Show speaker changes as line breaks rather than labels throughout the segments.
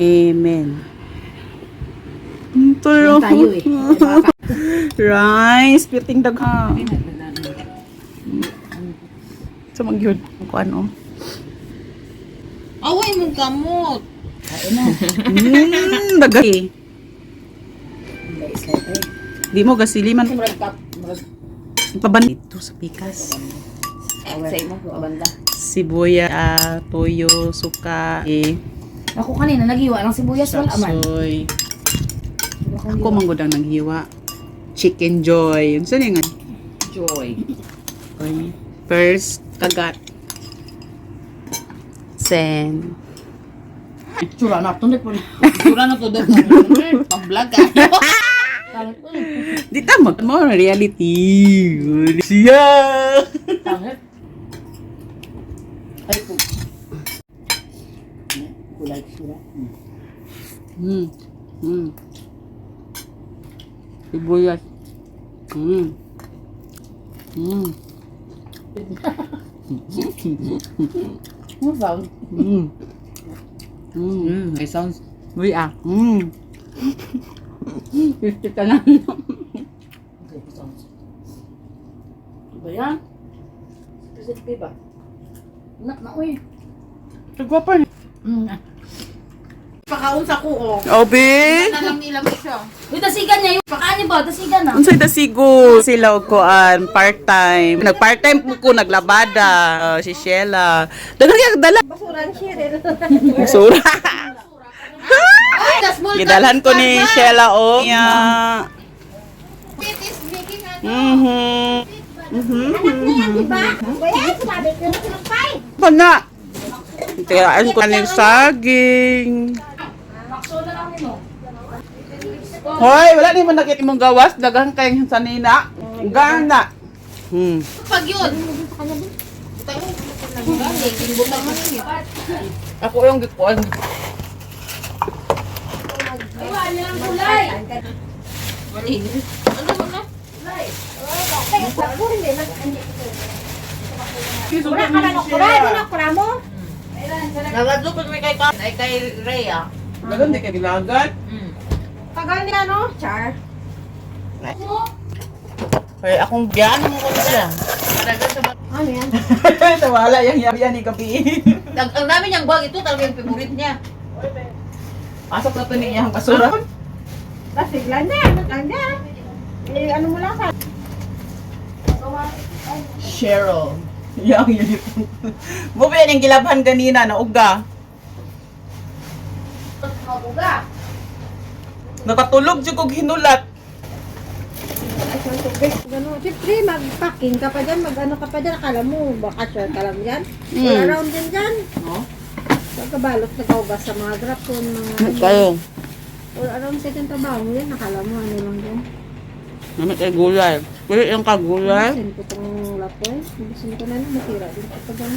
Amen.
Yan tayo eh.
Rice, piting dagha. Sa magyud ko ano.
Away mong kamot.
Kain na.
Dagay.
Slide eh.
Di mo gasiliman
Murag tap. Murag
paban dito sa pikas.
sa imo. Banda.
Sibuyas, toyo, suka,
Ako kanina naghiwa ng sibuyas wala man.
soy. Ako manggod ang naghiwa. Chicken joy. Yun saan nga?
Joy.
Okay. First, kagat. Sen.
Tsura na to po.
Sura na to daw. Pang-vlog ka.
Di tama mo reality. Siya.
Tangit. Ay po. Kulay sila.
Hmm. Hmm. Sibuyas. Hmm. Hmm.
Ano sound?
Hmm. Hmm.
May sounds.
Uy ah. Hmm. Gusto ka na.
Okay, sounds. Ba yan? Positive ba? Nak na uy.
Sagwa pa.
Pakaon sa kuo.
Obi.
Nalang nila mo siya.
Uy, tasigan niya yung pakaan niya ba? Tasigan na.
Unsay dasigo sila og kuan part-time. Nag-part-time po ko naglabada. Si Sheila. Daghang dala.
Basura ni Cheryl.
Basura.
Ay, the small
Gidalhan ko ni Sheila o. Yeah.
It is making ano.
Pana. Tiraan ko ng saging.
Makso na lang nino.
Hoy, wala ni mo nakita mong gawas. Daghang kayong sanina. Gana.
Pag yun.
Ako yung gikuan.
Ay, wala ang kulay.
Ano mo na?
Wala ka lang okra, di na okra mo.
Nagadlo pag may kay Rhea.
Daghang di ka gilagan.
Tagal ni ano, Char.
Hoy, akong biyan mo ko sila.
Madagal sa
Ano yan?
Tawala yung yabian ni gabi.
ang dami niyang bag ito talaga yung favorite niya.
Pasok na to ni iyang basura.
Lasiglan na, lang na. Eh, ano mo lang sa...
Cheryl. Yang yun. Mo ba yan yung gilabhan kanina na uga?
Mabuga.
Nakatulog dyan kong hinulat.
Gano'n. Siyempre, mag-packing ka pa dyan, mag-ano ka pa dyan. Akala mo, baka sure ka lang dyan.
Mm.
All around din dyan.
Oh?
Pagkabalot, nagkaugas sa mga grapon, mga...
Kayo.
All around sa itong trabaho mo yan. Akala mo, ano lang dyan.
Namit ay gulay. Pwede yung kagulay.
Gusto ko itong lapoy. Gusto ko na lang, matira din ka pa dyan.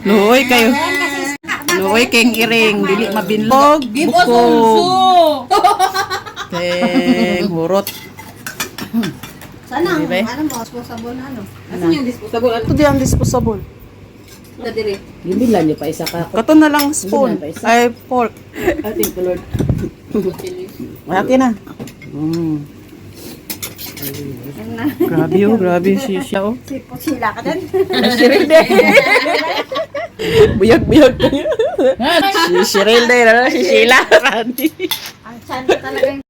Luoy kayo. Luoy kayong iring. Dili mabinlog.
Give us
Buko.
also.
Kayong hurot.
Sana,
Diba?
ano mo, disposable na ano.
Asan yung disposable?
Ito di ang disposable.
Ito dire.
Bibilan niyo pa isa ka.
Kato na lang spoon. Ay, pork.
Ating kulod.
Malaki na. Grabe oh, grabe si siya oh.
Sila ka din.
Shirel din. Buyag-buyag kayo. Si Shirel din, si Sheila.
Ang chan talaga yung